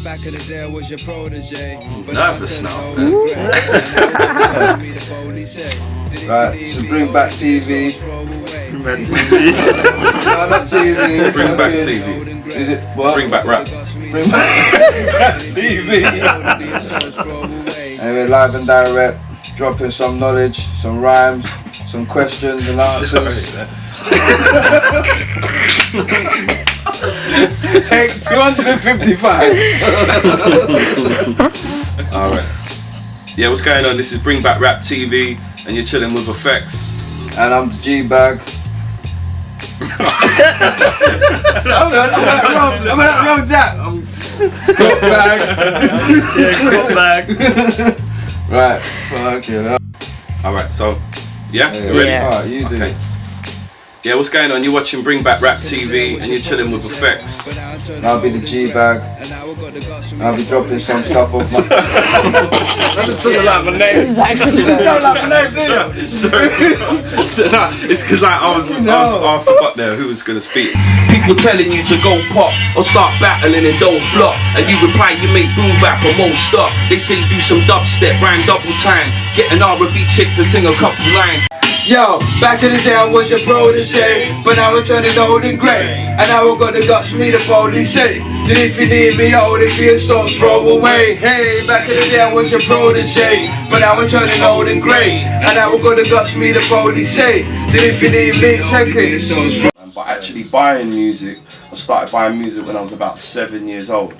Back in the day, I was your protege. Nervous now. Right, so bring back TV. Bring back TV. No, not TV. Bring back TV. Is it what? Bring back rap. Bring back TV. And we're live and direct, dropping some knowledge, some rhymes, some questions and answers. Take 255. Alright. Yeah, what's going on? This is Bring Back Rap TV, and you're chilling with Efeks. And I'm the G-Bag. I'm at wrong Jack. I'm got bag. Yeah, got bag. Right, fuck it. Alright, so, yeah? You ready? Yeah. Alright, you do. Okay. Yeah, what's going on? You're watching Bring Back Rap TV, and you're chilling with Efeks. I'll be the G-Bag. I'll be dropping some stuff off my... That just doesn't like my name. You just don't like my name, do you? So, nah, it's because like, I forgot there who was going to speak. People telling you to go pop or start battling and don't flop, and you reply you make boom bap and won't stop. They say do some dubstep, rhyme double time, get an R&B chick to sing a couple lines. Yo, back in the day I was your protege, but now I'm turning old and grey, and now I got the guts for me to boldly say that if you need me, I would be a stone's throw away. Hey, back in the day I was your protege, but now I'm turning old and grey, and now I got the guts for me to boldly say that if you need me, check it. But actually buying music, I started buying music when I was about 7 years old.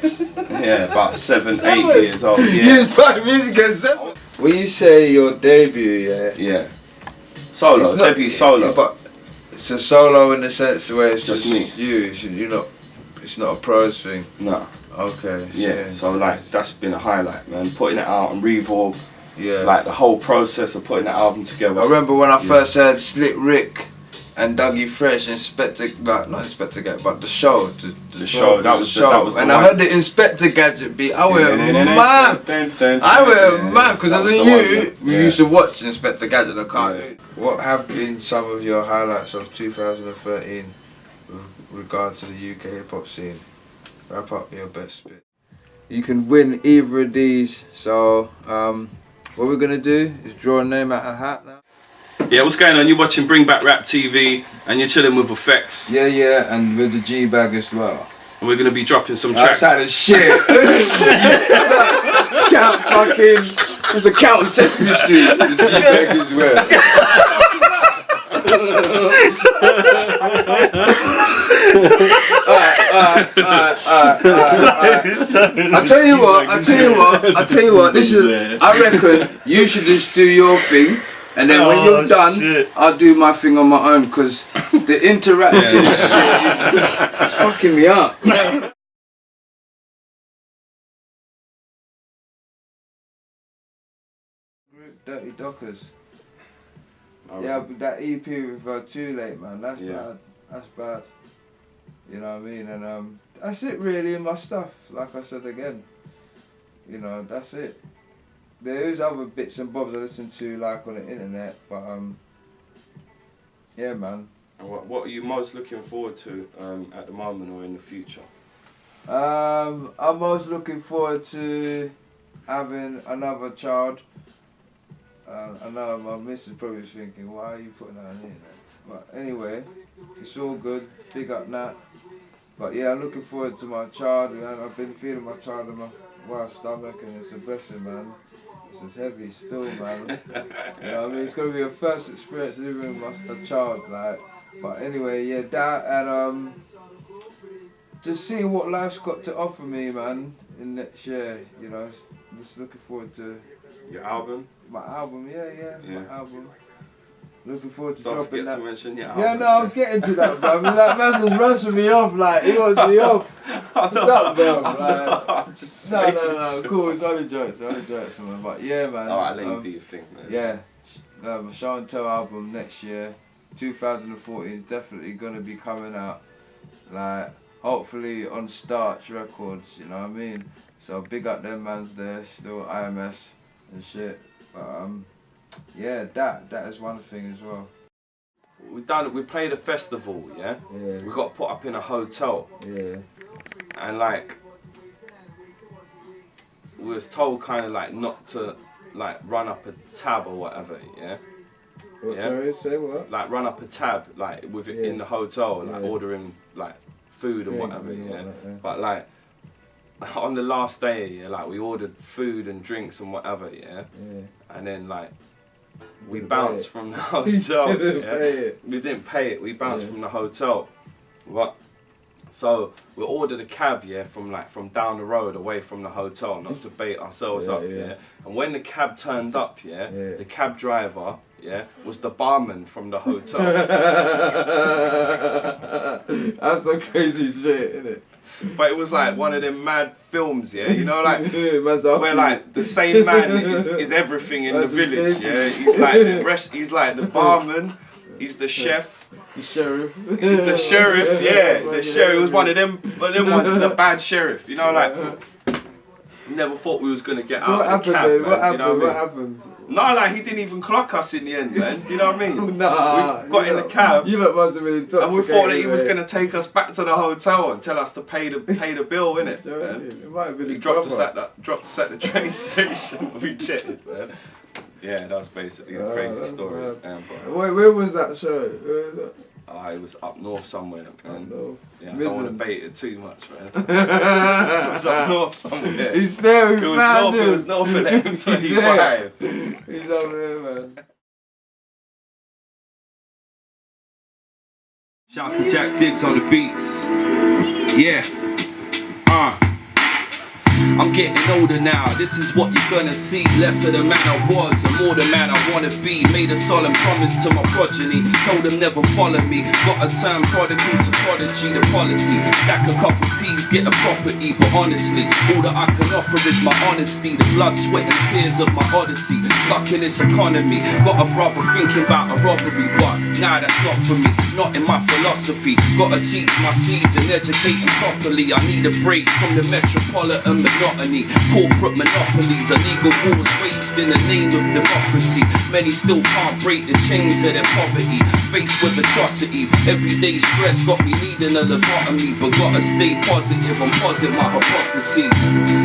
Yeah, about 7, 8 years old. You Yeah. just buy music at 7. When you say your debut, Yeah. Solo, debut solo. But it's a solo in the sense where it's Just just me. you. You're not. It's not a pros thing. No. Okay. Yeah. So like that's been a highlight, man. Putting it out on Reverb, Yeah. like the whole process of putting that album together. I remember when I first heard Slick Rick and Dougie Fresh Inspector, like not Inspector Gadget, but the show. The show, that was the and I one. heard the Inspector Gadget beat. I went mad. I went mad because as a youth, we used to watch Inspector Gadget, the cartoon. What have been some of your highlights of 2013 with regard to the UK hip hop scene? Wrap up your best bit. You can win either of these. So what we're gonna do is draw a name out of a hat now. Yeah, what's going on? You're watching Bring Back Rap TV, and you're chilling with Efeks. Yeah, and with the G-Bag as well. And we're gonna be dropping some tracks. Outside of shit. Count fucking. There's a Count on Sesame Street. The G-Bag as well. Alright. I tell you what. This is. I reckon you should just do your thing. And then when you're done, I'll do my thing on my own because the interactive shit is fucking me up. Dirty Dockers. Yeah, but that EP with Too Late, man, that's bad. That's bad. You know what I mean? And that's it really in my stuff. Like I said again, you know, that's it. There is other bits and bobs I listen to like on the internet, but yeah, man. And what are you most looking forward to at the moment or in the future? I'm most looking forward to having another child. I know my missus probably thinking, why are you putting that in there? But anyway, it's all good. Big up Nat. But yeah, I'm looking forward to my child. Man. I've been feeling my child in my wife's stomach, and it's a blessing, man. It's heavy still, man. You know what I mean? It's gonna be a first experience living with a child, like. But anyway, yeah, that and just seeing what life's got to offer me, man, in next year. You know, just looking forward to your album. My album, yeah. My album. Looking forward to Don't dropping forget that. to mention your album. Yeah, no, I was getting to that, bro. I mean, that man was rushing me off, like he wants me off. What's up, bro? Like, no, cool. It's only jokes, man. But yeah, man. Alright, let you do your thing, man. Yeah, Show and Tell album next year, 2014 is definitely gonna be coming out. Like, hopefully on Starch Records, you know what I mean? So big up them mans there, still IMS and shit. But yeah, that is one thing as well. We played a festival, yeah? Yeah. We got put up in a hotel. Yeah. And like, we was told kind of like not to like run up a tab or whatever, yeah. What, Yeah. sorry, say what? Like run up a tab like with it in the hotel, like ordering like food and Drink whatever, and yeah. whatnot, yeah. But like on the last day, yeah, like we ordered food and drinks and whatever, yeah. And then like we bounced from the hotel. Didn't pay it. We didn't pay it. We bounced from the hotel. What? So we ordered a cab, yeah, from down the road away from the hotel, not to bait ourselves up, yeah. And when the cab turned up, yeah, the cab driver, yeah, was the barman from the hotel. That's some crazy shit, isn't it? But it was like one of them mad films, yeah, you know, like Man's after where you. like the same man is everything in the village, yeah. He's like the barman, he's the chef. The sheriff. The sheriff, yeah. The sheriff was one of them ones, the bad sheriff, you know, like never thought we was gonna get So out what of the happened cab, then? man. What Do you know happened? what I What mean? happened? No, like he didn't even clock us in the end, man. Do you know what I mean? Nah. We got in the cab. You lot must have been intoxicated. And we thought that he was mate. gonna take us back to the hotel and tell us to pay the bill, innit? man? It might have been He a dropped us brother. at the train station. We checked, man. Yeah, that was basically the crazy that's story. mad. But, Where was that show? Where was that? it was up north somewhere, man. North. Yeah, I don't want to Midlands. bait it too much, man. It was up north somewhere. He's there, we It was found north. him. It was north of the He's there. M25. He's over there, man. Shouts to Jack Diggs on the beats. Yeah. I'm getting older now, this is what you're gonna see. Less of the man I was and more the man I wanna be. Made a solemn promise to my progeny, told them never follow me. Got a turn prodigal to prodigy, the policy. Stack a couple P's, get a property. But honestly, all that I can offer is my honesty. The blood, sweat and tears of my odyssey. Stuck in this economy, got a brother thinking about a robbery. But nah, that's not for me, not in my philosophy. Gotta teach my seeds and educate them properly. I need a break from the metropolitan monotony. Corporate monopolies, illegal wars waged in the name of democracy. Many still can't break the chains of their poverty. Faced with atrocities, everyday stress got me needing a lobotomy. But gotta stay positive and posit my hypocrisy.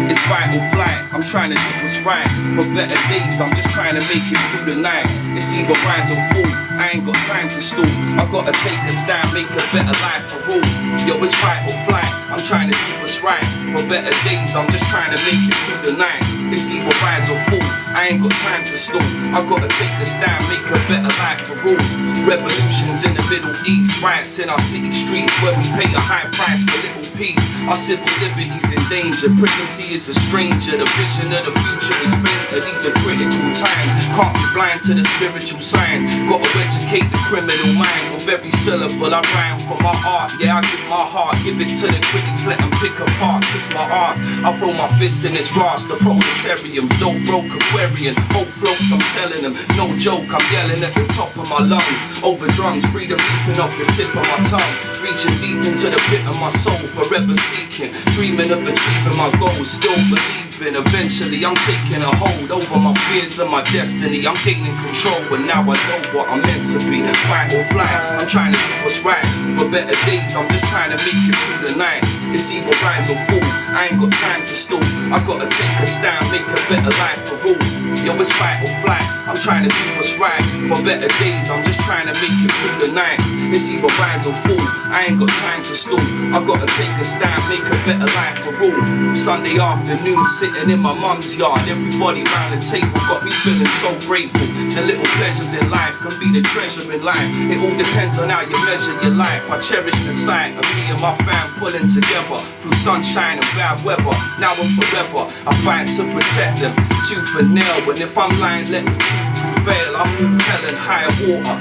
It's fight or flight, I'm trying to do what's right. For better days, I'm just trying to make it through the night. It's either rise or fall, I ain't got time to stall. I gotta take a stand, make a better life for all. Yo, it's fight or flight, I'm trying to do what's right. For better days, I'm just trying to make it through the night. It's either rise or fall, I ain't got time to stall. I gotta take a stand, make a better life for all. Revolutions in the Middle East, riots in our city streets where we pay a high price for little peace. Our civil liberties in danger, privacy is a stranger. The vision of the future is fainter, these are critical times. Can't be blind to the spiritual signs. Gotta educate the criminal mind. With every syllable I rhyme for my art. Yeah, I give my heart, give it to the critics, let them pick apart, kiss my arse. I throw my fist in this grass, the proletarian, dope broke Aquarian. Hope floats, I'm telling them, no joke, I'm yelling at the top of my lungs. Over drums, freedom leaping off the tip of my tongue. Reaching deep into the pit of my soul, forever seeking, dreaming of achieving my goals, still believing. Eventually I'm taking a hold over my fears and my destiny. I'm gaining control and now I know what I'm meant to be. Fight or flight, I'm trying to do what's right. For better days, I'm just trying to make it through the night. It's either rise or fall, I ain't got time to stall. I gotta take a stand, make a better life for all. Yo, it's fight or flight, I'm trying to do what's right. For better days, I'm just trying to make it through the night. It's either rise or fall, I ain't got time to stall. I gotta take a stand, make a better life for all. Sunday afternoon, sitting in my mum's yard. Everybody round the table got me feeling so grateful. The little pleasures in life can be the treasure in life. It all depends on how you measure your life. I cherish the sight of me and my fam pulling together through sunshine and bad weather. Now and forever, I fight to protect them, tooth and nail. And if I'm lying, let the truth prevail. I move hell and higher water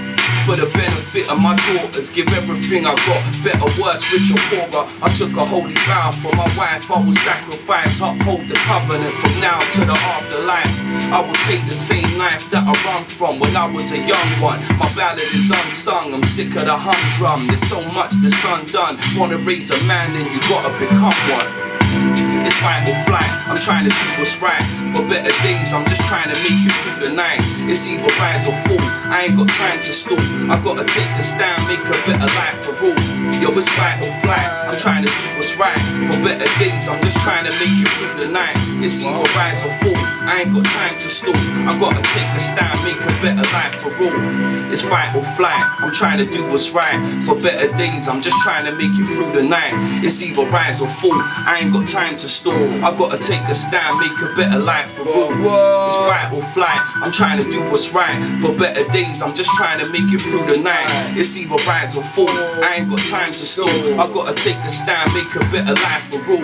for the benefit of my daughters. Give everything I got, better, worse, rich or poorer. I took a holy vow for my wife. I will sacrifice, uphold the covenant from now to the afterlife. I will take the same life that I run from when I was a young one. My ballad is unsung, I'm sick of the humdrum. There's so much that's undone. Wanna raise a man, then you gotta become one. It's fight or flight, I'm trying to do what's right. For better days, I'm just trying to make it through the night. It's either rise or fall. I ain't got time to stall. I gotta take a stand, make a better life for all. Yo, it's fight or flight. I'm trying to do what's right. For better days, I'm just trying to make it through the night. It's either rise or fall. I ain't got time to stall. I gotta take a stand, make a better life for all. It's fight or flight. I'm trying to do what's right. For better days, I'm just trying to make it through the night. It's either rise or fall. I ain't got time to stall. I gotta take a stand, make a better life for all. It's fight or flight. I'm trying to do what's right. For better days, I'm just trying to make it through the night. It's either rise or fall. I ain't got time to stall. I gotta take a stand, make a better life for all.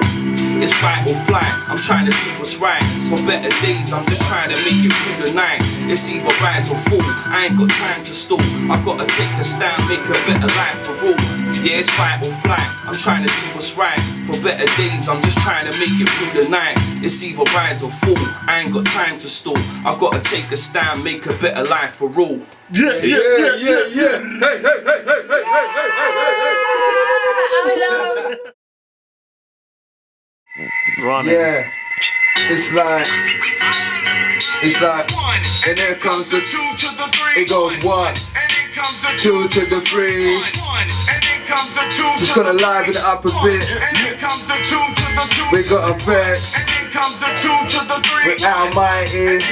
It's fight or flight. I'm trying to do what's right. For better days, I'm just trying to make it through the night. It's either rise or fall. I ain't got time to stall. I gotta take a stand, make a better life for all. Yeah, it's fight or flight. I'm trying to do what's right. For better days, I'm just trying to make it through the night. It's either rise or fall. I ain't got time to stall. I gotta take a stand, make a better life for all. Yeah. Hey, hey. Running. Yeah. It's like, and there comes the 2 to the 3. It goes 1, 2 to the 3. Just gonna liven it up a bit. We got Efeks. We're almighty.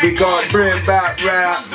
We got bring back rap.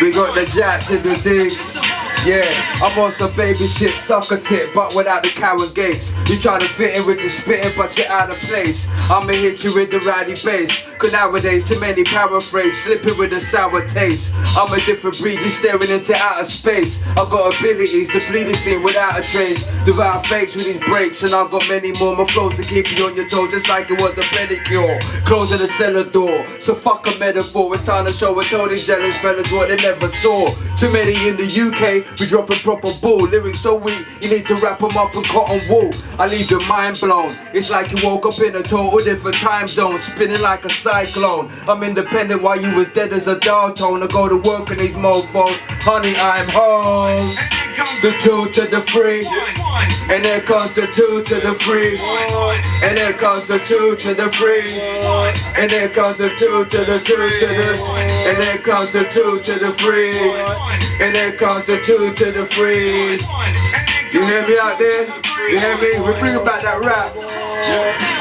We got the jack to the digs. Yeah, I'm on some baby shit, sucker tip, but without the cow and gates. You try to fit in with your spitting, but you're out of place. I'ma hit you with the rowdy bass. Cause nowadays too many paraphrase, slipping with a sour taste. I'm a different breed, you staring into outer space. I've got abilities to flee the scene without a trace. Devour fakes with these breaks, and I've got many more. My flows to keep you on your toes, just like it was a pedicure. Closing the cellar door, so fuck a metaphor. It's time to show and tell these jealous fellas what they never saw. Too many in the UK, we dropping proper bull. Lyrics so weak, you need to wrap them up in cotton wool. I leave your mind blown. It's like you woke up in a total different time zone, spinning like a cyclone. I'm independent while you was dead as a dial tone. I go to work on these mofos. Honey, I'm home. The 2 to the 3. And there comes the 2 to the 3. And there comes the 2 to the 3. And there comes the 2 to the 2 to the. And there comes the 2 to the 3. And there comes the 2 to the 3. You hear me out there? You hear me? We're bringing back that rap.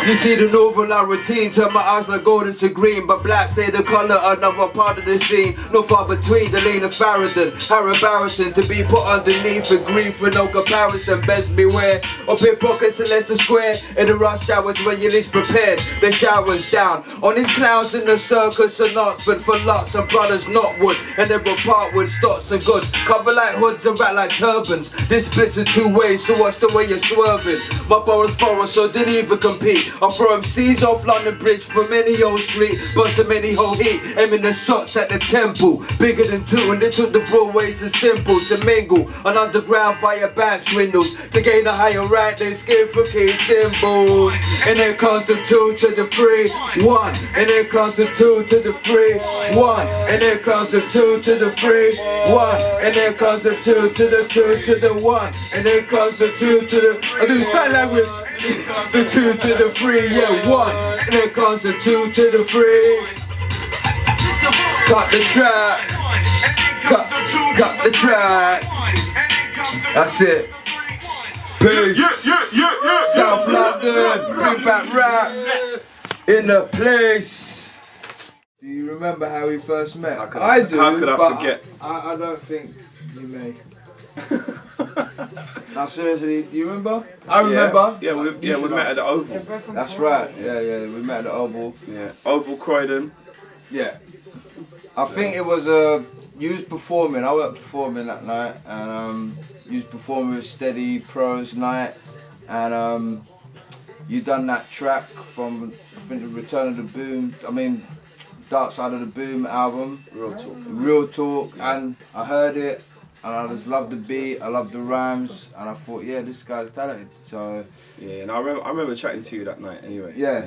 You see the novel I routine, turn my eyes like golden to green, but black stay the colour, another part of the scene. No far between the lane of Farrington. How embarrassing to be put underneath the grief with no comparison. Best beware of pickpockets in Leicester Square. In the rush hours when you're least prepared, the shower's down on these clowns in the circus in Oxford for lots and brothers not wood, and they were part with stocks and goods, cover like hoods and wrap like turbans. This splits in 2 ways, so watch the way you're swerving. My borough's forest, so didn't even compete. I throw MCs off London Bridge from any old street, but so many whole heat, aiming the shots at the temple. Bigger than 2, and they took the Broadways and simple to mingle on underground via bank swindles to gain a higher rank. They skin for key symbols. And there comes the 2 to the 3, 1. And there comes the 2 to the 3, 1. And there comes the 2 to the 3, 1. And there comes the 2 to the 2 to the 1. And there comes the 2 to the. I do sign language. The 2 to the 3, yeah, 1. And there comes the 2 to the 3. Cut the track. Cut the track. That's it. Peace. South London, bring back rap in the place. Do you remember how we first met? I do. How could I forget? I don't think you may. Now seriously, do you remember? I remember. Yeah, we met at the Oval. That's right. Yeah, we met at the Oval. Yeah, Oval Croydon. Yeah. I think it was you was performing. I was performing that night, and you was performing with Steady Pros night, and you done that track from I think the Return of the Boom. I mean, Dark Side of the Boom album. Real Talk, yeah. And I heard it. And I just loved the beat, I loved the rhymes, and I thought, yeah, this guy's talented. So yeah, and I remember chatting to you that night anyway. Yeah,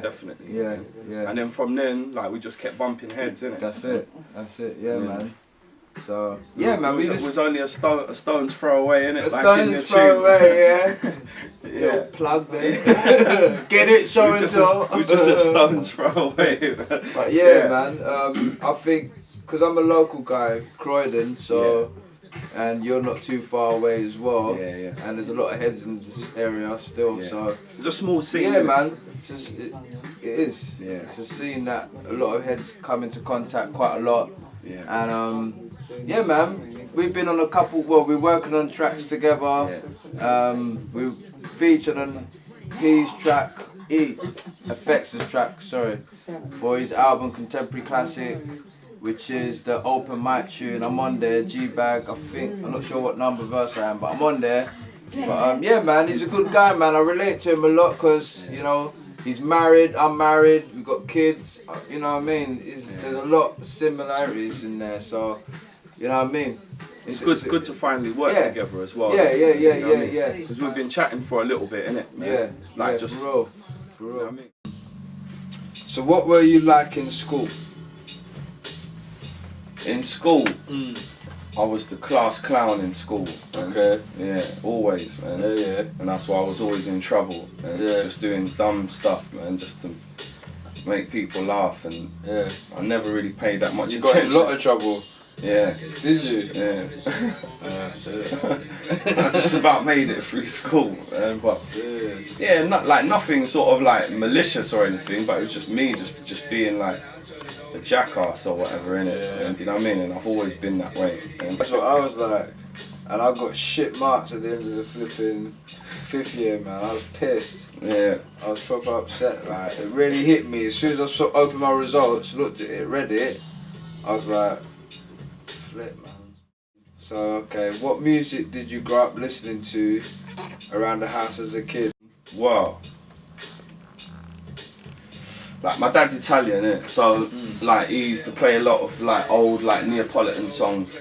definitely. Yeah. And then from then, like, we just kept bumping heads, innit? That's it, yeah, man. So yeah, man, it was only a stone's throw away, innit? a stone's throw away, yeah. Yeah. Plug there. Get it, show and tell. We're just a stone's throw away. But yeah, man, I think because I'm a local guy, Croydon, so and you're not too far away as well. Yeah. And there's a lot of heads in this area still, so It's a small scene. yeah, man. It is. Yeah. It's a scene that a lot of heads come into contact quite a lot. Yeah. And yeah, man, we've been on a couple. Well, we're working on tracks together. We featured on P's track, Efeks' track, sorry, for his album Contemporary Classic, which is the open mic tune. I'm on there, G-Bag, I think. I'm not sure what number verse I am, but I'm on there. But yeah, man, he's a good guy, man. I relate to him a lot because, you know, he's married, I'm married, we've got kids, you know what I mean? There's a lot of similarities in there, so, you know what I mean? It's good to finally work together as well. Yeah. Because we've been chatting for a little bit, innit? Yeah, like just just for real. You know what I mean? So what were you like in school? In school, I was the class clown in school. Man. Okay. Yeah, always, man. Yeah. And that's why I was always in trouble. Man. Yeah. Just doing dumb stuff, man, just to make people laugh. And I never really paid that much You attention. got in a lot of trouble. Yeah. Did you? Yeah. Serious. I just about made it through school, man. But Serious. yeah, not like nothing sort of like malicious or anything, but it was just me just being like a jackass or whatever, innit? Yeah. And, you know what I mean? And I've always been that way. And That's what I was like. And I got shit marks at the end of the flipping 5th year, man. I was pissed. yeah. I was proper upset. Like, it really hit me. As soon as I opened my results, looked at it, read it, I was like, flip, man. So, okay, what music did you grow up listening to around the house as a kid? Wow. Like my dad's Italian, innit? So like he used to play a lot of like old like Neapolitan songs.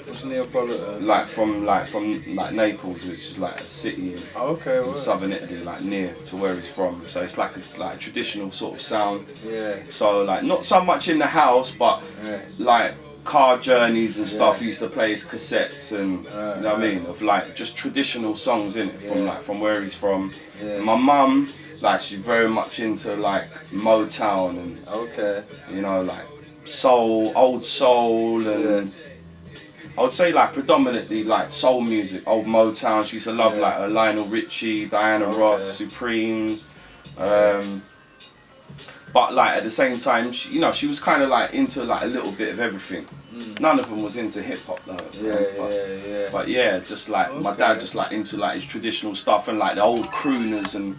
What's Neapolitan? Like from Naples, which is like a city in southern Italy, like near to where he's from. So it's like a traditional sort of sound. Yeah. So like not so much in the house, but like car journeys and stuff. He used to play his cassettes and you know what I mean, of like just traditional songs in it from where he's from. My mum, like she's very much into like Motown and you know, like soul, old soul and I would say like predominantly like soul music, old Motown. She used to love like Lionel Richie, Diana Ross, Supremes. But like at the same time, she, you know, she was kind of like into like a little bit of everything. None of them was into hip hop though. But yeah, just like my dad just like into like his traditional stuff and like the old crooners and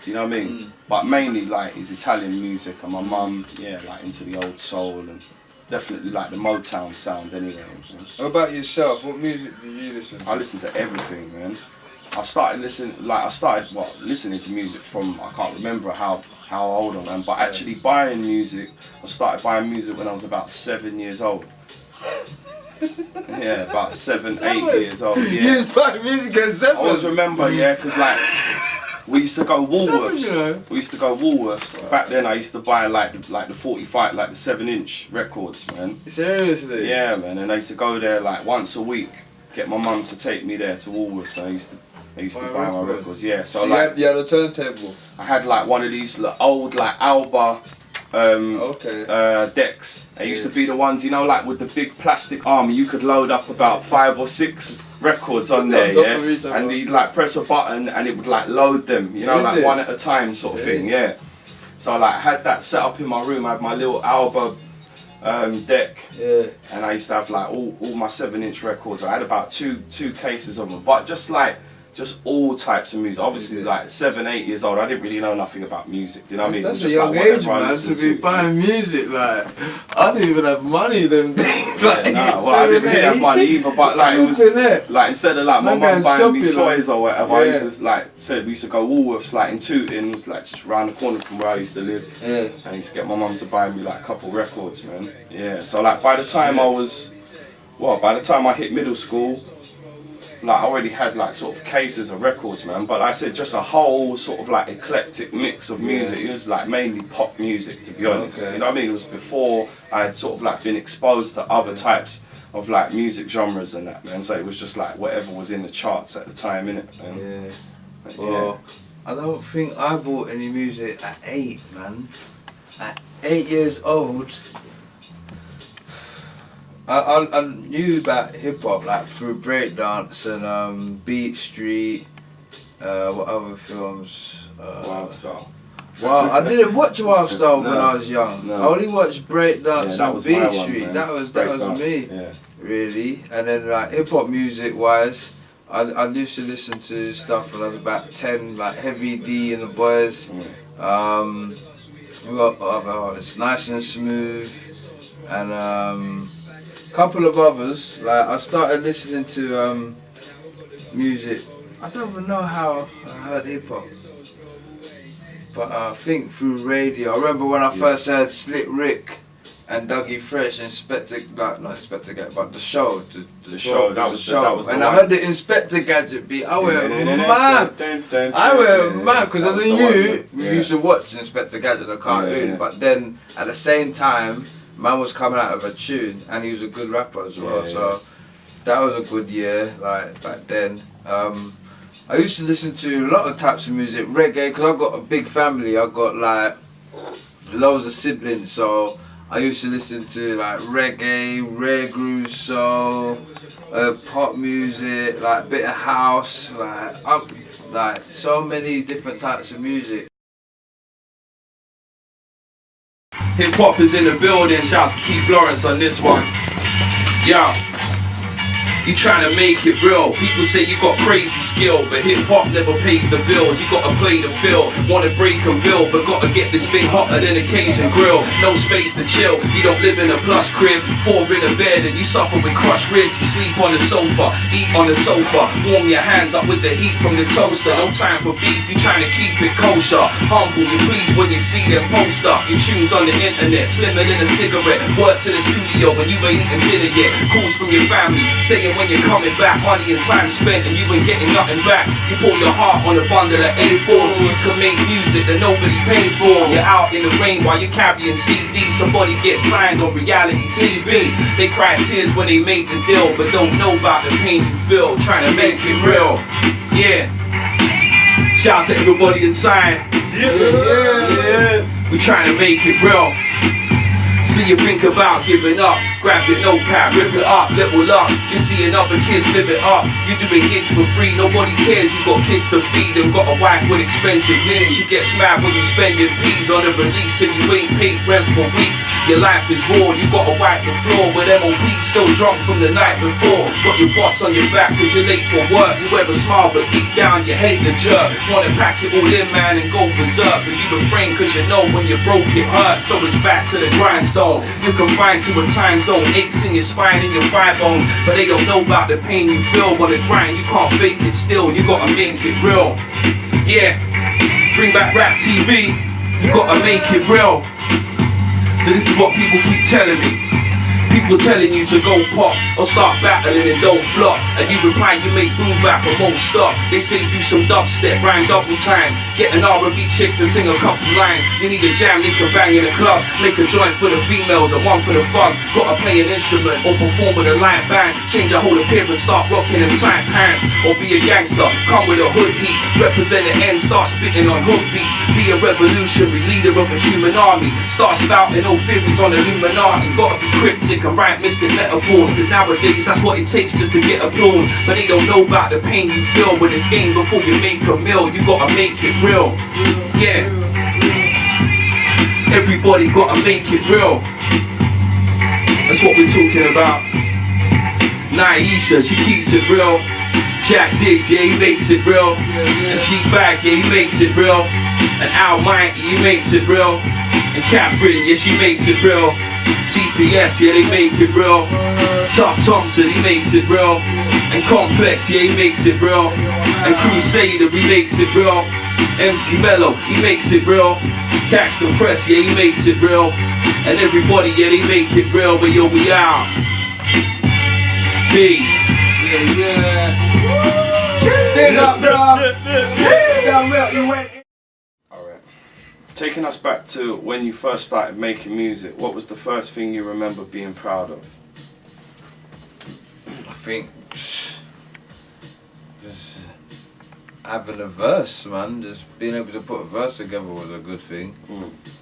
you know what I mean. But mainly like his Italian music, and my mum like into the old soul and definitely like the Motown sound anyway. What about yourself? What music did you listen to? I listen to everything, man. I started listening to music from, I can't remember how old I am, but actually buying music, I started buying music when I was about 7 years old. Yeah, about 7, 8 years old. Yeah. You was buying music at 7? I always remember, because like we used to go Woolworths. 7, you know? We used to go Woolworths. Back then I used to buy like the 45, like the 7-inch records, man. Seriously? Yeah, man, and I used to go there like once a week, get my mum to take me there to Woolworths. So I used to buy my records. Yeah, so like you had a turntable. I had like one of these old like Alba decks. They used to be the ones, you know, like with the big plastic arm. You could load up about 5 or 6 records on there, and you'd like press a button and it would like load them, you know, like one at a time sort of thing. Yeah. So I like had that set up in my room. I had my little Alba deck, and I used to have like all my 7-inch records. I had about two cases of them, but just all types of music. Obviously, like 7, 8 years old, I didn't really know nothing about music. Do you know what I mean? That's a young age, man, to be buying music. Like, I didn't even have money them days. Like, I didn't really have money either. But like, it was like instead of like my mum buying me toys or whatever, I used to like we used to go Woolworths like in Tooting, it was like just round the corner from where I used to live. And I used to get my mum to buy me like a couple records, man. Yeah. So like by the time I hit middle school, like I already had like sort of cases of records, man, but like I said, just a whole sort of like eclectic mix of music. It was like mainly pop music, to be honest. You know what I mean? It was before I had sort of like been exposed to other types of like music genres and that, man. So it was just like whatever was in the charts at the time, innit? Yeah. But, Well, I don't think I bought any music at 8, man. At 8 years old, I knew about hip hop like through breakdance and Beat Street. What other films? Wild Style. Well, I didn't watch Wild Style when No, I was young. no. I only watched breakdance that and was Beat my one, Street. man. That was Breakdance, me, Yeah. really. And then like hip hop music wise, I used to listen to stuff when I was about 10, like Heavy D and the Boys. We got other artists, Nice and Smooth, and couple of others. Like I started listening to music. I don't even know how I heard hip hop, but I think through radio. I remember when I first heard Slick Rick and Dougie Fresh, not Inspector Gadget, but the show, the show. That was the and one. I heard the Inspector Gadget beat. I went mad. I went mad because as a youth we used to watch Inspector Gadget, the cartoon, but then at the same time, man was coming out of a tune and he was a good rapper as well. So that was a good year, like back then. I used to listen to a lot of types of music, reggae, because I've got a big family. I've got like loads of siblings, so I used to listen to like reggae, reggae, soul, pop music, like a bit of house, like so many different types of music. Hip hop is in the building. Shouts to Keith Lawrence on this one. Yo. You trying to make it real. People say you got crazy skill, but hip hop never pays the bills. You gotta play the field, wanna break and build, but gotta get this thing hotter than a Cajun grill. No space to chill, you don't live in a plush crib, 4 in a bed and you suffer with crushed ribs. You sleep on the sofa, eat on the sofa, warm your hands up with the heat from the toaster. No time for beef, you trying to keep it kosher. Humble, you please when you see them post up. Your tunes on the internet, slimmer than a cigarette. Work to the studio when you ain't eaten dinner yet. Calls from your family, saying when you're coming back, money and time spent and you ain't getting nothing back. You pour your heart on a bundle of A4 so you can make music that nobody pays for. You're out in the rain while you're carrying CDs. Somebody gets signed on reality TV. They cry tears when they make the deal, but don't know about the pain you feel trying to make it real. Yeah. Shouts to everybody inside. Yeah. We trying to make it real. So you think about giving up, grab your notepad, rip it up, level up. You're seeing other kids live it up. You're doing gigs for free, nobody cares. You got kids to feed and got a wife with expensive needs. She gets mad when you spending peas on a release and you ain't paid rent for weeks. Your life is raw, you gotta wipe the floor with MOP still drunk from the night before. Got your boss on your back cause you're late for work. You wear a smile but deep down you hate the jerk. Wanna pack it all in, man, and go berserk, but you refrain cause you know when you broke it hurts. So it's back to the grindstone. You're confined to a time zone, aches in your spine and your thigh bones, but they don't know about the pain you feel on the grind. You can't fake it still, you gotta make it real. Yeah, bring back rap TV, you gotta make it real. So this is what people keep telling me. People telling you to go pop or start battling and don't flop, and you reply you make boom bap and won't stop. They say do some dubstep, rhyme double time, get an R&B chick to sing a couple lines. You need a jam, you can bang in the club, make a joint for the females and one for the thugs. Gotta play an instrument or perform with a live band, change your whole appearance, start rocking them tight pants, or be a gangster, come with a hood heat, represent the end, start spitting on hook beats, be a revolutionary leader of a human army, start spouting no theories on Illuminati. Gotta be cryptic and write mystic metaphors, cause nowadays that's what it takes just to get applause. But they don't know about the pain you feel with this game before you make a meal. You gotta make it real. Yeah. Everybody gotta make it real. That's what we're talking about. Naisha, she keeps it real. Jack Diggs, yeah, he makes it real. And G-Bag, yeah, he makes it real. And Al Mikey, he makes it real. And Catherine, yeah, she makes it real. TPS, yeah, they make it real. Tough Thompson, he makes it real. And Complex, yeah, he makes it real. And Crusader, he makes it real. MC Mello, he makes it real. Caxton Press, yeah, he makes it real. And everybody, yeah, they make it real. But yo, we out. Peace. Big up, bro. Damn well, you went. Alright. Taking us back to when you first started making music, what was the first thing you remember being proud of? think just having a verse, man, just being able to put a verse together was a good thing.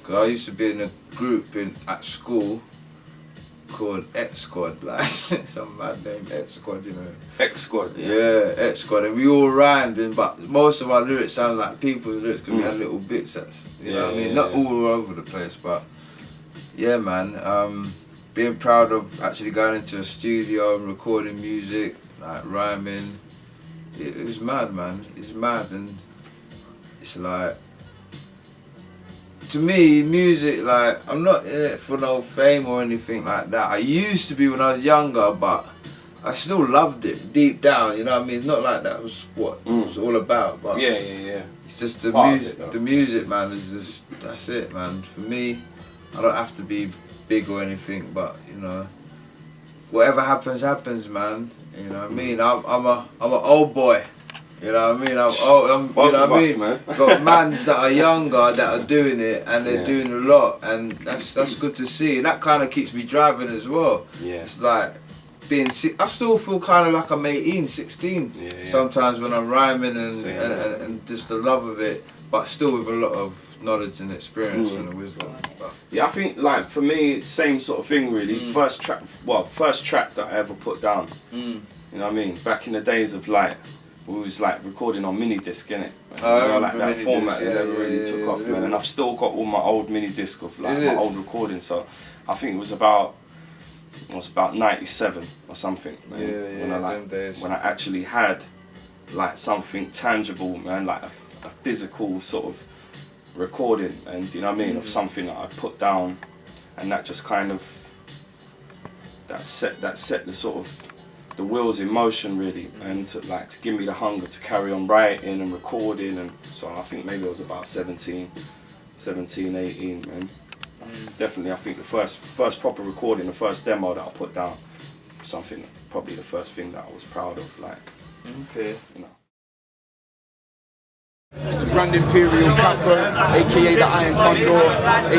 Cause I used to be in a group at school called Efeks Squad, like some mad name, Efeks Squad, you know. Efeks Squad. Yeah, Efeks Squad, and we all rhymed, but most of our lyrics sound like people's lyrics because we had little bits that's, you know what I mean, not all over the place, but yeah, man. Being proud of actually going into a studio and recording music, like rhyming, it was mad, man. It's mad, and it's like, to me, music, like, I'm not in it for no fame or anything like that. I used to be when I was younger, but I still loved it deep down, you know what I mean? It's not like that was what it was all about, but Yeah. it's just the Part of music, it, the music, man, is just, that's it, man. For me, I don't have to be big or anything, but, you know, whatever happens, happens, man. You know what I mean? I'm an old boy. You know what I mean? I'm you know what I mean? Man. Got mans that are younger that are doing it, and they're doing a lot, and that's good to see. That kind of keeps me driving as well. Yeah. It's like being I still feel kind of like I'm 18, 16 sometimes when I'm rhyming and just the love of it, but still with a lot of knowledge and experience and wisdom. But Yeah, I think like for me, same sort of thing really. First track that I ever put down. You know what I mean? Back in the days of like, we was like recording on mini disc, innit? You know, like that format that never really took off, man. And I've still got all my old mini disc of like my old recordings. So I think it was about 97 or something, man. When I actually had like something tangible, man, like a physical sort of recording, and you know what I mean, of something that I put down, and that just kind of that set the sort of the wheels in motion really, and to give me the hunger to carry on writing and recording. And so I think maybe I was about 17, 18, man. Definitely, I think the first proper recording, the first demo that I put down, something, probably the first thing that I was proud of, like, okay, you know. The Grand Imperial Capper, aka the Iron Condor,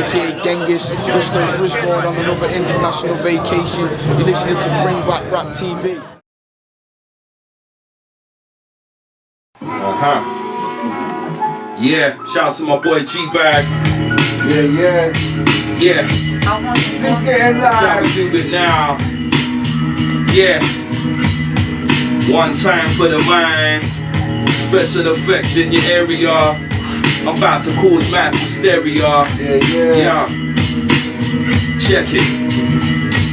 aka Genghis, Gusto Griswold on another international vacation. You're listening to Bring Back Rap TV. Yeah, shout out to my boy G-Bag. Yeah. Let's get in That's how we live. do it now. Yeah. One time for the mind. Special effects in your area. I'm about to cause mass hysteria. Yeah. Check it.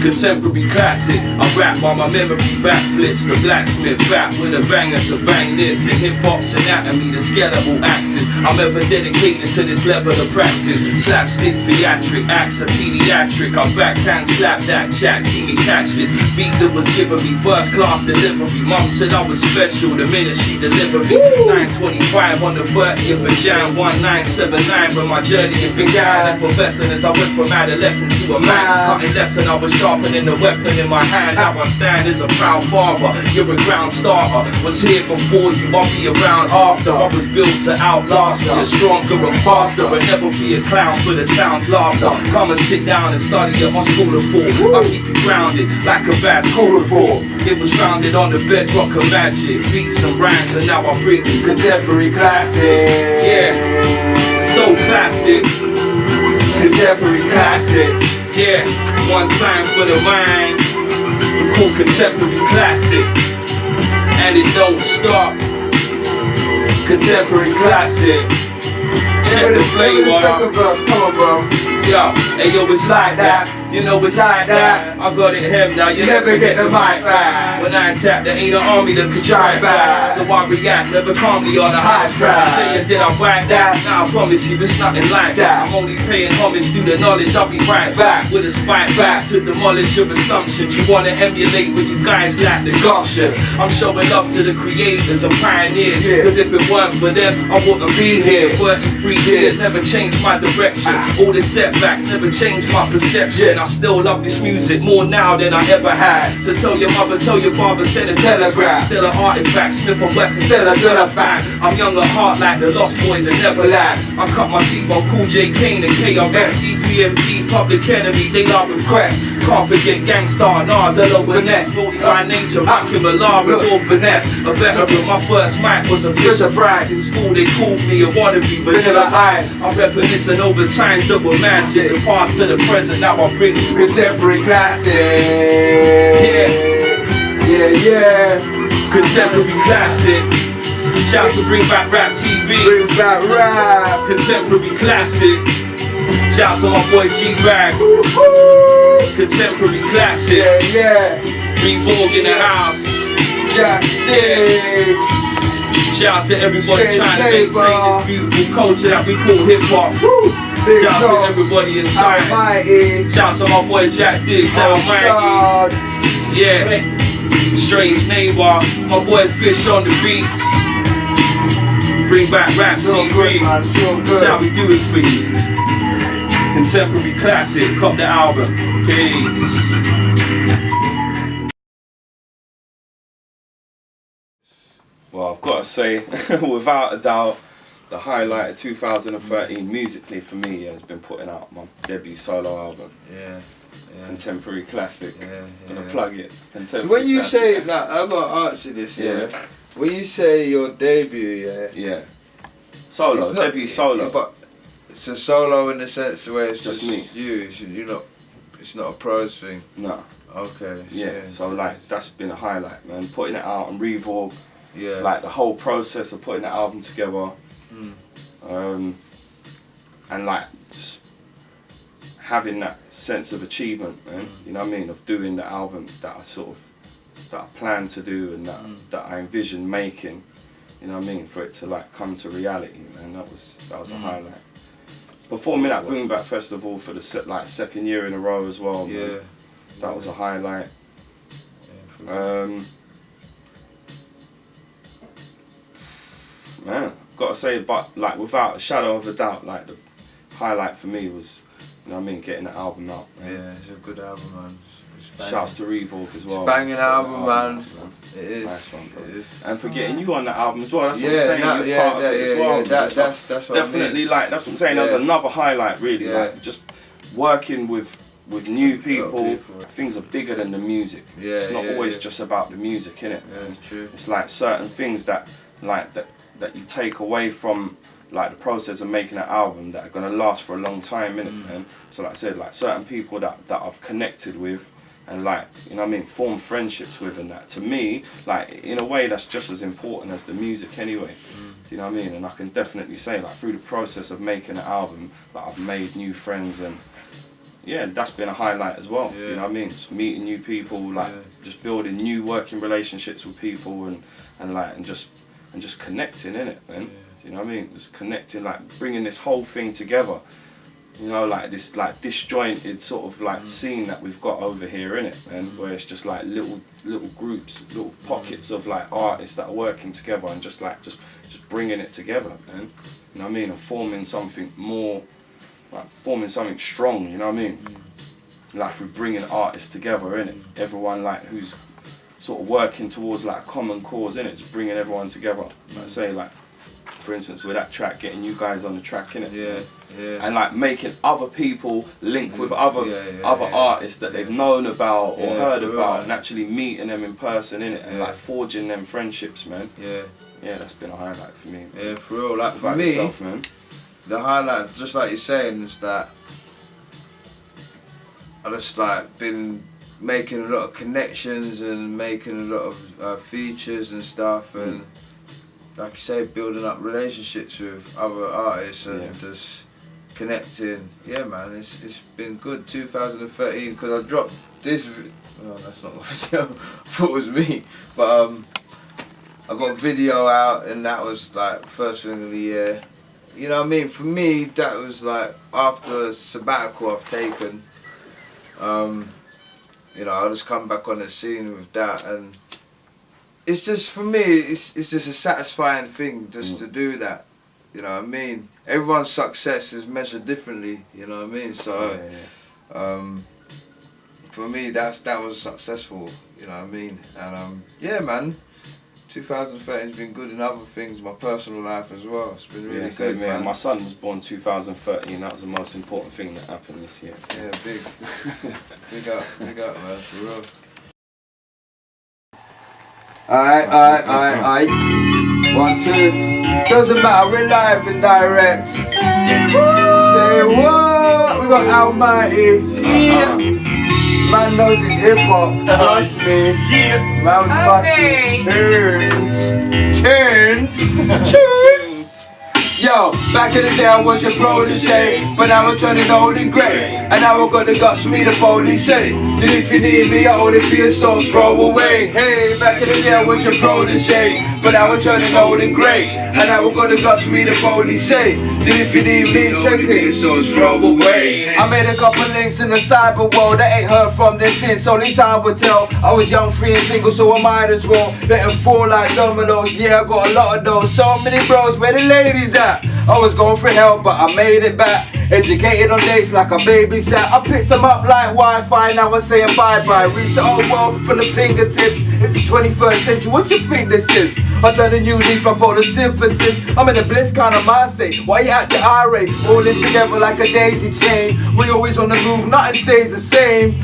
Contemporary classic. I rap while my memory backflips. The blacksmith back with a banger, so bang this. In hip hop's anatomy, the skeletal axis. I'm ever dedicated to this level of practice. Slapstick, theatric, acts are pediatric. I backhand slap that chat, see me catch this beat that was given me first class delivery. Mom said I was special the minute she delivered me. 9:25 on the 30th of Jan 1979 when my journey began. Effervescent as I went from adolescent to a man. Cutting lesson, I was sharpening the weapon in my hand. Now I stand as a proud father. You're a ground starter. Was here before you, I'll be around after. I was built to outlast you, stronger and faster, and never be a clown for the town's laughter. Come and sit down and study at my school of thought. I keep you grounded like a bad school report. It was founded on the bedrock of magic, beats and rhymes, and now I bring contemporary classic. Yeah, so classic. Contemporary classic. Yeah, one time for the mind. We call contemporary classic, and it don't stop. Contemporary classic. Check the flavor. Second verse, come on, bro. Yo, hey yo, it's like that. You know it's like that. I got it him now. You never get the mic back. When I attack, there ain't an army that can try back. So I react, never calmly on a high track. Say did I write that? Now I promise you it's nothing like that. I'm only paying homage through the knowledge. I'll be right back with a spike back to demolish your assumptions. You wanna emulate, but you guys lack the gumption. I'm showing love to the creators and pioneers. Cause if it weren't for them, I wouldn't be here. 33 years never changed my direction. All the setbacks never changed my perception. I still love this music more now than I ever had. So tell your mother, tell your father, send a telegram. Still an artifact, Smith and Wesson, still a good fan. I'm young at heart like the Lost Boys in Neverland. I cut my teeth on Cool J Kane and KRS, EPMD, Public Enemy, they love request. Can't forget Gangstar, Nas, Hello Vanessa, Naughty by Nature, Rakim, Alara, all finesse. A veteran, my first mic was a Fisher Price. In school they called me a wannabe, Vanilla Ice. I'm reminiscing over times that were magic. The past to the present, now I bring Contemporary classic. Yeah. Contemporary classic. Shouts to Bring Back Rap TV. Bring back rap. Contemporary classic. Shouts to my boy G-Bag. Contemporary classic. Yeah. Revogue in the house. Jack Diggs. Shouts to everybody Shades trying to maintain this beautiful culture that we call hip hop. Big Shouts to Toss. everybody inside. Almighty. Shouts to my boy Jack Diggs, Almighty. Yeah. Strange neighbor. My boy Fish on the beats. Bring Back Rap So TV. good, man. So That's good. how we do it for you. Contemporary classic. Cop the album. Peace. Well, I've got to say, without a doubt, the highlight of 2013 musically for me has been putting out my debut solo album, Yeah. Contemporary Classic. Yeah. Gonna plug it. So when you say, like, I'm gonna ask you this, Yeah. When you say your debut, Yeah. Solo, it's not- debut solo. but it's a solo in the sense where it's Just just me. you. You're not. It's not a pros thing. No. Okay. Yeah. So like that's been a highlight, man. Putting it out on Revogue, Yeah. like the whole process of putting the album together, and like just having that sense of achievement, man. You know what I mean? Of doing the album that I plan to do and that I envision making. You know what I mean? For it to like come to reality, man. That was a highlight. Performing at Boom Bap Festival for the second year in a row as well. Yeah. Man. That was a highlight. Man, gotta say, but like without a shadow of a doubt, like the highlight for me was, you know what I mean, getting the album out. Man. Yeah, it's a good album, man. It's banging. Shouts to Revogue as well. It's banging album, man. It Nice is. one, bro. It is. And for getting you on that album as well. That's what I'm Yeah, saying. that- You're yeah, part of that- it as yeah, well. yeah, man. that- So that's what I definitely mean. like that's what I'm saying. That Yeah. was another highlight, really. Yeah. Like just working with new people. people. Things are bigger than the music. Yeah, it's not yeah, always yeah. just about the music, innit? Yeah, it's true. It's like certain things that you take away from like the process of making an album that are gonna last for a long time, innit? And so like I said, like certain people that I've connected with and like, you know what I mean, formed friendships with, and that to me, like in a way that's just as important as the music anyway. Do you know what I mean? And I can definitely say like through the process of making an album that I've made new friends, and yeah, that's been a highlight as well. Do you know what I mean? Just meeting new people, like just building new working relationships with people, and just connecting, innit, man? Do you know what I mean? Just connecting, like bringing this whole thing together. You know, like this disjointed sort of like scene that we've got over here, innit, man? Where it's just like little groups, little pockets of like artists that are working together and just bringing it together, man. You know what I mean? And forming something more, like forming something strong. You know what I mean? Like through bringing artists together, innit? Everyone like who's sort of working towards like a common cause, innit? Just bringing everyone together. Like say like, for instance, with that track, getting you guys on the track, innit? Yeah. And like making other people link with other artists that they've known about or heard for about, real. and actually meeting them in person, innit? And like forging them friendships, man. Yeah. Yeah, that's been a highlight for me. Yeah, for real. Like for About me, yourself, man. the highlight, just like you're saying, is that I just like been making a lot of connections and making a lot of features and stuff, and like you say, building up relationships with other artists and just connecting. Yeah, man, it's been good. 2013, because I dropped this. Oh, that's not my video. I thought it was me, but I got a video out, and that was like first thing of the year. You know what I mean? For me, that was like after a sabbatical I've taken. You know, I just come back on the scene with that, and it's just, for me, it's just a satisfying thing just to do that. You know what I mean? Everyone's success is measured differently. You know what I mean? So, for me, that was successful. You know what I mean? And yeah, man. 2013 has been good in other things, my personal life as well. It's been really good, man. My son was born 2013. That was the most important thing that happened this year. Yeah, big. big up, man, for real. Alright. 1, 2. Doesn't matter, we're live and direct. Say what? We got Almighty. Man knows his hip hop, trust me. Man busting tunes. Yo, back in the day I was your protege, but now I'm turning old and grey. And now I got the guts for me to boldly say that if you need me, I only be a stone's throw away. Hey, back in the day I was your protege, but now I'm turning old and grey. And now I got the guts for me to boldly say that if you need me, check it, stone's throw away. I made a couple links in the cyber world that ain't heard from them since. Only time will tell. I was young, free and single, so I might as well let them fall like dominoes. Yeah, I got a lot of those. So many bros, where the ladies at? I was going for help, but I made it back. Educated on dates like a babysat. I picked them up like Wi-Fi. Now I'm saying bye-bye. Reached the old world from the fingertips. It's the 21st century. What you think this is? I turned a new leaf. I photosynthesis. I'm in a bliss kind of mind state. Why you acting irate? All in together like a daisy chain. We always on the move. Nothing stays the same.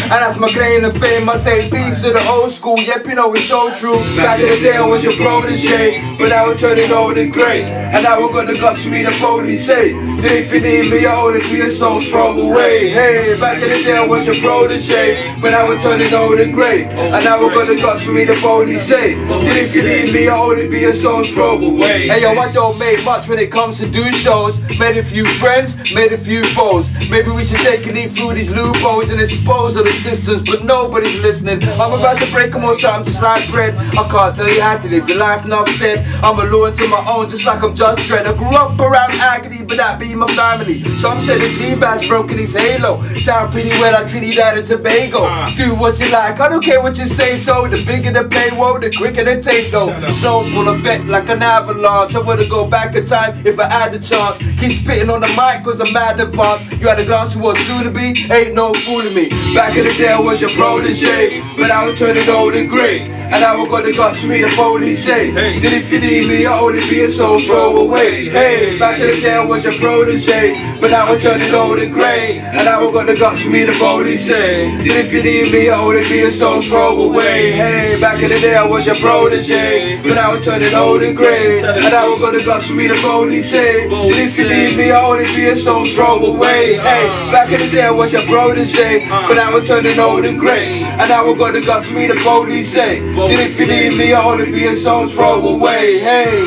And that's my claim to fame. I say peace to the old school. Yep, you know it's so true. Back in the day I was your protege, but now I'm turning old and grey. And now I got the guts for me to boldly say that if you need me, I only be a stone's throw away. Hey, back in the day I was your protege, but now I'm turning old and grey. And now I got the guts for me to boldly say that if you need me, I only be a stone's throw away. Hey yo, I don't make much when it comes to do shows. Made a few friends, made a few foes. Maybe we should take a leap through these loopholes and expose all the systems, but nobody's listening. I'm about to break them all something just like bread. I can't tell you how to live your life, enough said. I'm a law into my own, just like I'm Judge Dredd. I grew up around agony, but that be my family. Some say the G-Bass broken his halo. Sound pretty well like Trinidad and Tobago. Do what you like, I don't care what you say. So the bigger the payroll, the quicker the take though. Snowball effect like an avalanche. I would've go back in time if I had the chance. Keep spitting on the mic cause I'm mad advanced. You had a glance who was soon to be, ain't no fooling me. Back in the day I was your protege, but I was turning old and grey. And now I got the guts for me to boldly say that if you need me, I only be a stone's throw away. Hey, back in the day I was your protege, but now I'm turning old and grey. And now I got the guts for me to boldly say that if you need me, I only be a stone's throw away. Hey, back in the day I was your protege, but now I'm turning old and grey. And now I got the guts for me to boldly say that if you need me, I only be a stone's throw away. Hey, back in the day I was your protege, but now I'm turning old and grey. And now I got the guts for me to boldly say that if you need me, I only be a stone's throw away. Hey,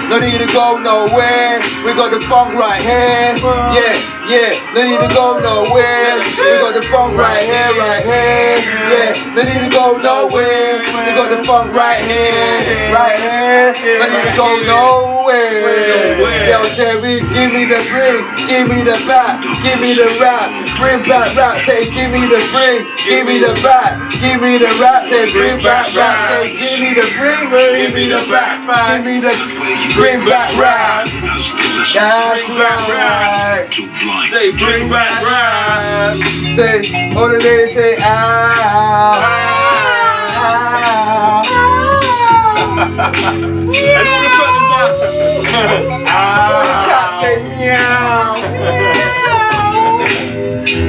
no need to go nowhere. We got the funk right here. Yeah, no need to go nowhere. We got the funk right here, Yeah, no need to go nowhere. We got the funk right here, No need to go nowhere. Yo, Jerry, give me the bring, give me the back, give me the rap, bring back rap. Say, give me the bring, give me the back, give me the rap. Say, bring back rap. Say, give me the bring, give me the back, give me the bring back rap. That's right. Say bring back rap. Say all the ladies say ah. Cat say meow.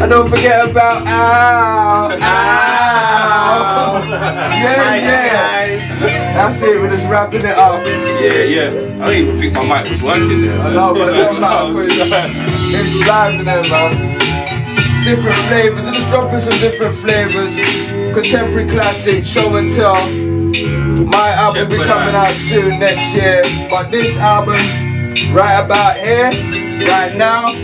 And don't forget about ow. Yeah. That's it, we're just wrapping it up. Yeah. I don't even think my mic was working there. I know, but it don't matter, cause it's live in there, man. It's different flavours, they're just dropping some different flavours. Contemporary classic, show and tell. My album will be coming out soon next year. But this album, right about here, right now,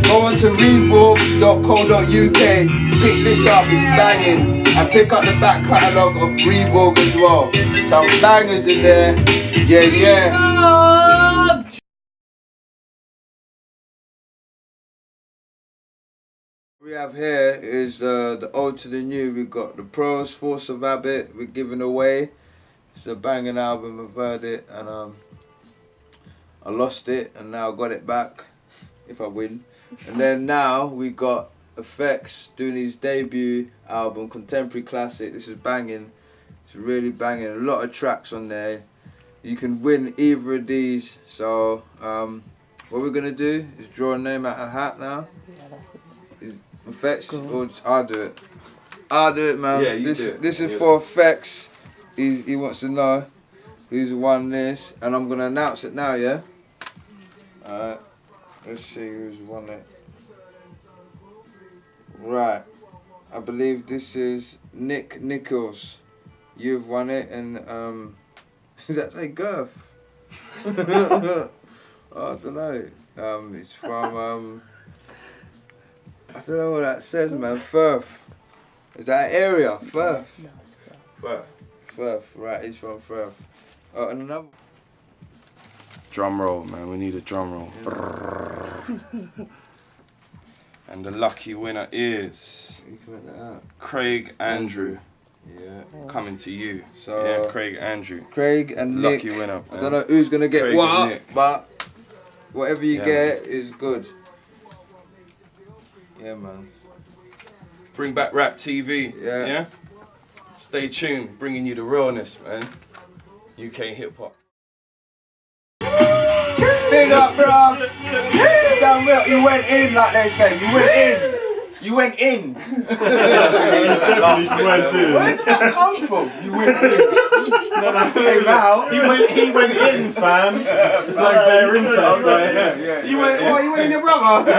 go on to revogue.co.uk, pick this up, it's banging. And pick up the back catalogue of Revogue as well. Some bangers in there, yeah. We have here is the old to the new. We've got the Pros, Force of Habit, we're giving away. It's a banging album, I've heard it and I lost it and now I got it back if I win. And then now we got Efeks doing his debut album, Contemporary Classic. This is banging. It's really banging. A lot of tracks on there. You can win either of these. So what we're gonna do is draw a name out of a hat now. Efeks, or I'll do it. I'll do it, man. Yeah, you this do it. this is for Efeks. He wants to know who's won this, and I'm gonna announce it now. Yeah. Alright. Let's see who's won it. Right. I believe this is Nick Nichols. You've won it, and does that say Girth? I don't know. It's from I don't know what that says, man. Firth. Is that an area? Firth. Firth. Right, it's from Firth. Oh, and another. Drum roll, man. We need a drum roll. And the lucky winner is You can make that out. Craig Andrew. Yeah. Coming to you. So Yeah, Craig Andrew. Craig and Nick. Lucky winner. I don't know who's gonna get Craig what, and Nick. but whatever you Yeah, get is good. Yeah, man. Bring back Rap TV. Yeah. Yeah? Stay tuned. Bringing you the realness, man. UK hip hop. Big up, bruv. You done well. You went in, like they say. You went in. You went in. Definitely went in. Where did that come from? You went in. Came out. He went in, fam. It's like bare insights there. Yeah. You went in your brother.